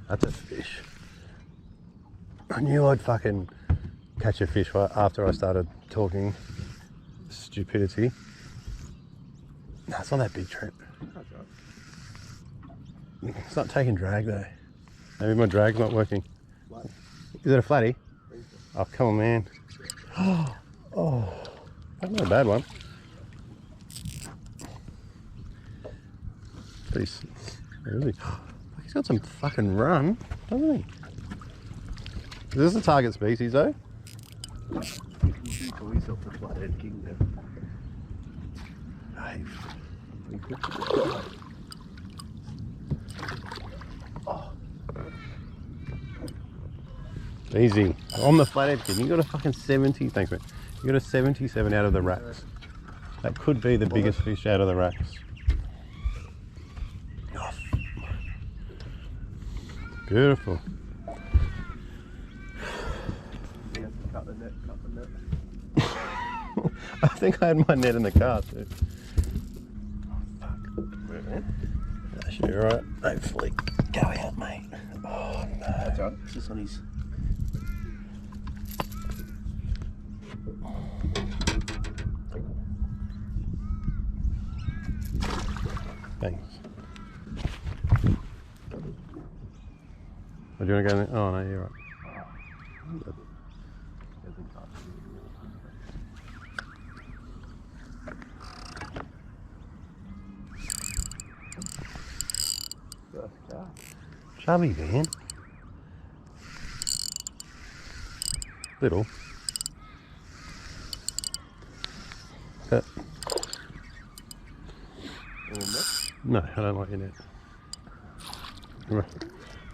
That's a fish. I knew I'd fucking catch a fish after I started talking stupidity. No, it's not that big, Trent. That's right. It's not taking drag though. Maybe my drag's not working. Flat. Is it a flatty? Oh, come on, man. Oh, that's not a bad one. Really? He's got some fucking run, doesn't he? Is this a target species though? You call yourself the flathead king now. Hey. Oh. Easy. On the flathead king, you got a fucking 70, thanks mate. You got a 77 out of the racks. That could be the biggest fish out of the racks. Oh. Beautiful. Cut the net. I think I had my net in the car too. Oh, fuck. That should be alright. Hopefully. Go out, mate. Oh no. That's right. It's just on his. Thanks. Oh, do you want to go in there? Oh no, you're right. Chubby, man. Little. But no, I don't like your net.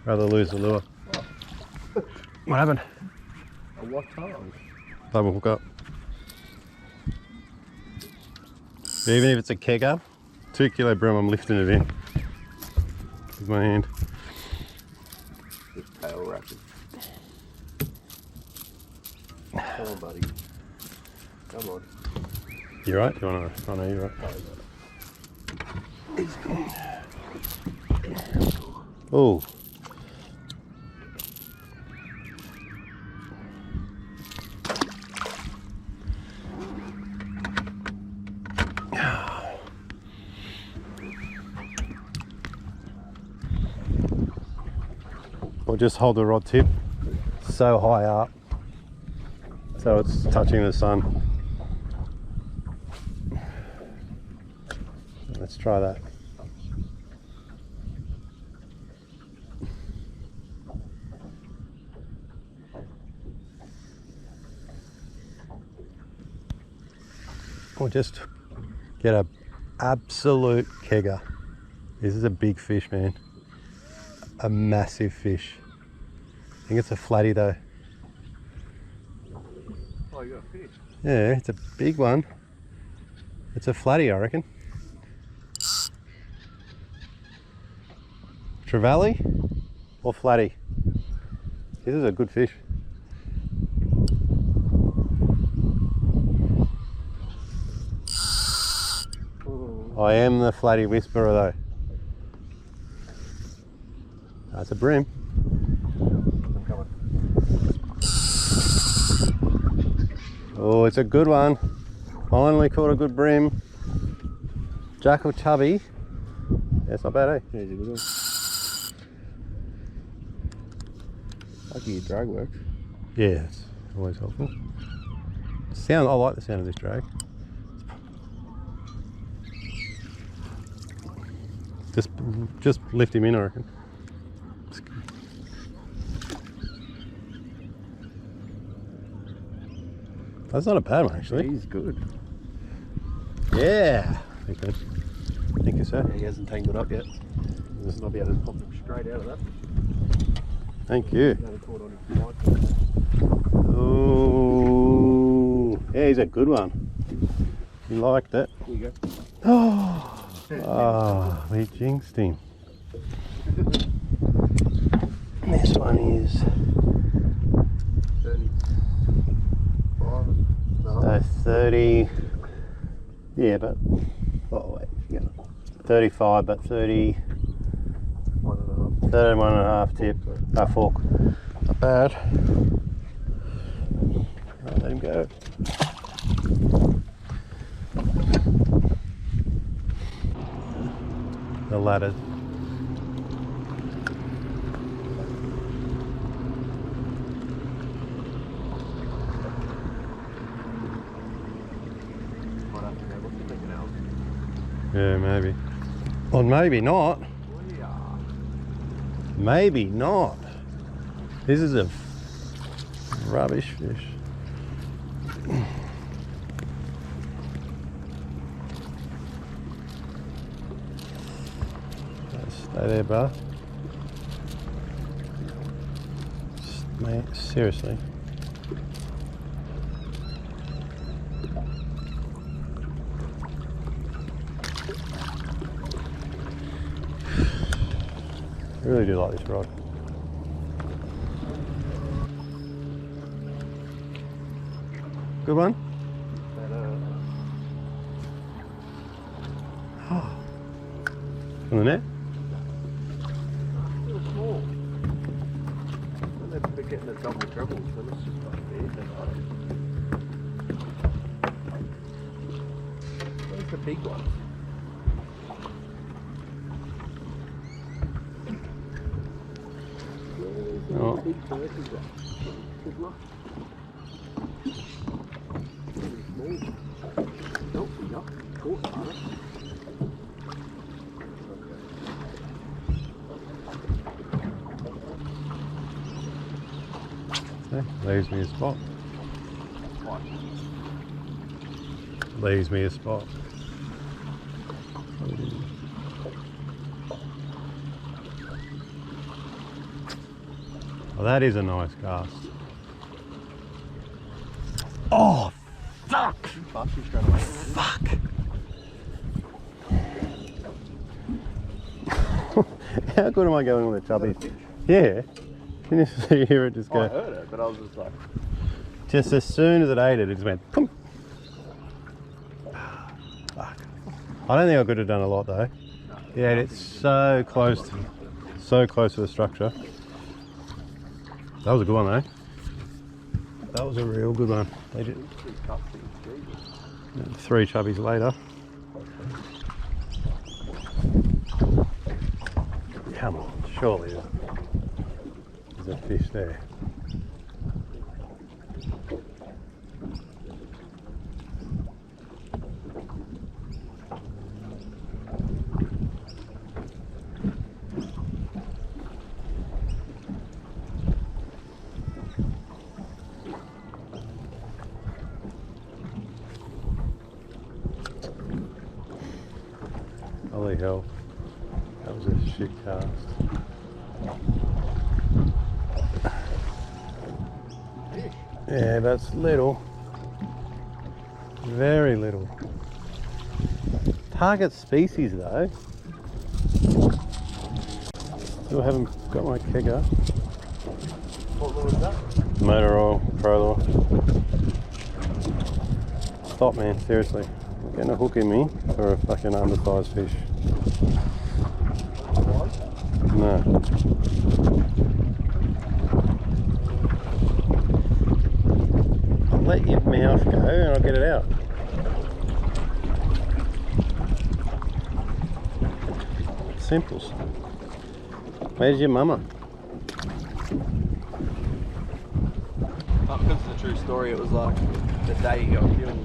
Rather lose the lure. Oh. What happened? A what time? Double hook up. Even if it's a kegger, 2 kilo bream, I'm lifting it in with my hand. Just tail wrapping. Come on, buddy. Come on. You right? You want to? Oh no, you're right. He's good. Oh. Or just hold the rod tip so high up so it's touching the sun. Let's try that. Or just get a absolute kegger. This is a big fish, man. A massive fish. I think it's a flatty though. Oh, you got a fish? Yeah, it's a big one. It's a flatty, I reckon. Trevally or flatty? This is a good fish. Ooh. I am the flatty whisperer though. That's a bream. I'm coming. Oh, it's a good one. Finally caught a good bream. Jackall Chubby. That's not bad, eh? Yeah, he's a good one. Lucky your drag works. Yeah, it's always helpful. I like the sound of this drag. Just lift him in, I reckon. That's not a bad one, actually. He's good. Yeah. Okay. Thank you, sir. Yeah, he hasn't tangled up yet. I'll be able to pop him straight out of that. Thank you. Never caught on his mic. Oh, yeah, he's a good one. You liked it. Here you go. Oh, we jinxed him. This one is 30. Yeah, but Oh wait, yeah. 35, but 30. 1.5. 13.5 tip. Fork. Not bad. Right, let him go. The ladders. Might have to go look at something else. Yeah, maybe. Or maybe not. Maybe not. This is a rubbish fish. Stay there, bro. Mate, seriously. I really do like this rod. Good one? From the net? Still small. When they're getting the double trebles, then it's just like big. Where's the big ones? Oh. Big turkeys are. Good luck. Pretty small. Nope, yuck. Caught, are they? Leaves me a spot. Leaves me a spot. Well, that is a nice cast. Oh, fuck! Fuck! How good am I going with the chubby? Yeah. Can you see, hear it just go? I heard it, but I was just like... Just as soon as it ate it, it just went pum. Fuck. I don't think I could have done a lot though. Yeah, it's so close to the structure. That was a good one though. That was a real good one. They did 3 chubbies later. Come on, surely there's a fish there. Holy hell, that was a shit cast. Yeah, that's little. Very little. Target species though. Still haven't got my kegger. What lure is that? Motor oil, pro lure. Stop man, seriously. I'm getting a hook in me for a fucking undersized fish. No. I'll let your mouth go and I'll get it out. Simples. Where's your mama? Because it's a true story, it was like the day he got killed,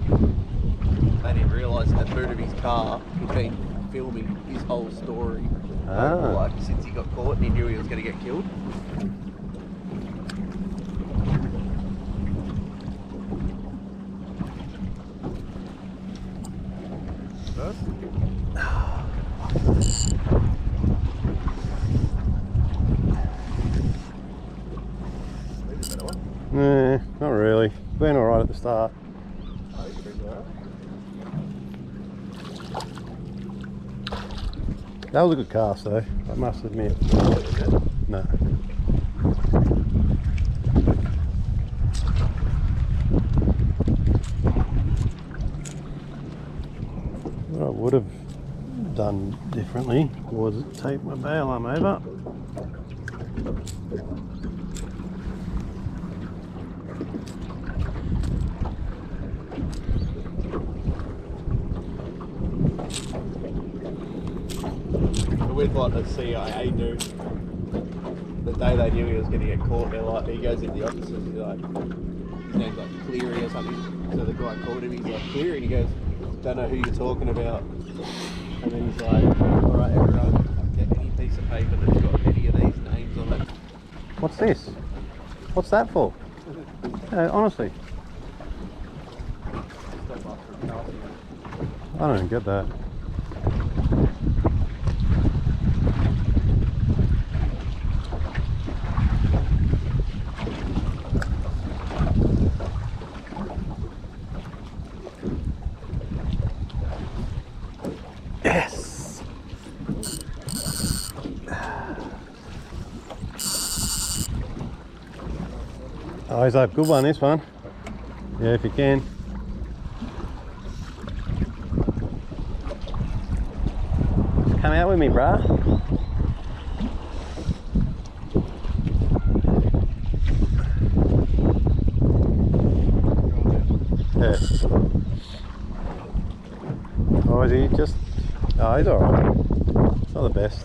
they didn't realise in the boot of his car he'd been filming his whole story. Like since he got caught and he knew he was going to get killed. Nah, not really. Been alright at the start. That was a good cast though, I must admit. No. What I would have done differently was tape my bail arm over. With like the CIA dude, the day they knew he was going to get caught, they're like, he goes into the office and he's like, his name's like Cleary or something. So the guy called him, he's like, Cleary, and he goes, don't know who you're talking about. And then he's like, alright everyone, get any piece of paper that's got any of these names on it. What's this? What's that for? Honestly, I don't even get that. Yes! Oh, he's a good one, this one. Yeah, if you can. Come out with me, bruh. Yeah. Oh, is he just... Oh, he's alright. It's not the best.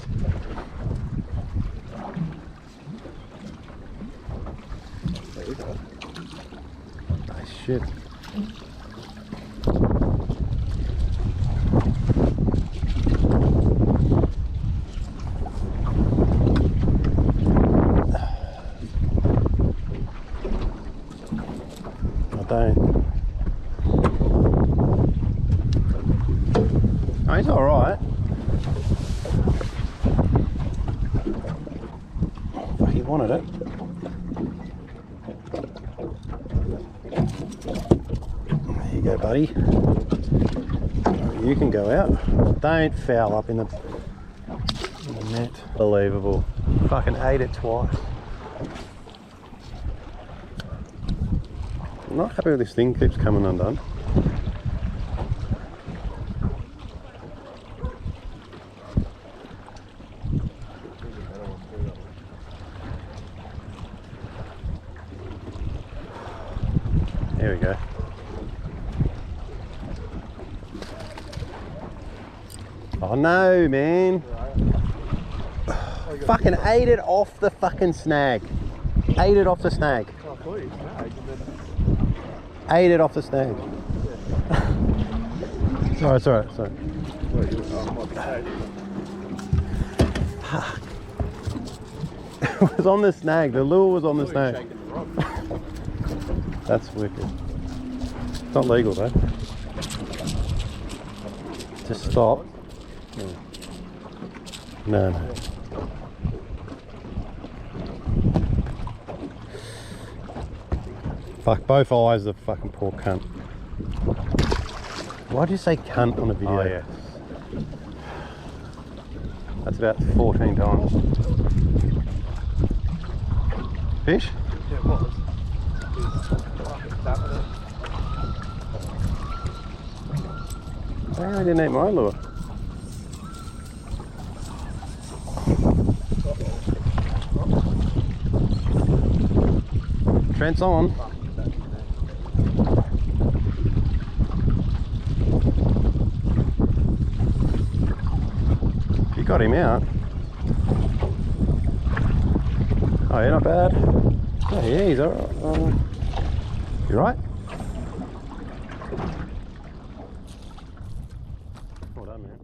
Nice shit. I don't. Oh, he's alright. Oh, he wanted it. There you go, buddy. You can go out. Don't foul up in the net. Unbelievable. Fucking ate it twice. I'm not happy with this thing, keeps coming undone. There we go. Oh no, man. Fucking ate it off the fucking snag. Ate it off the snag. Oh, I thought he snagged and then... Ate it off the snag. Sorry, sorry, sorry. Fuck. It was on the snag. The lure was on the snag. That's wicked. It's not legal though. To stop. Yeah. No, no. Fuck, both eyes of the fucking poor cunt. Why'd you say cunt on a video? Oh, yeah. That's about 14 times. Fish? Yeah, it was. Oh, I didn't eat my lure. Trent's on. You got him out. Oh, yeah, not bad. Oh, yeah, he's alright. You right? Well done, man.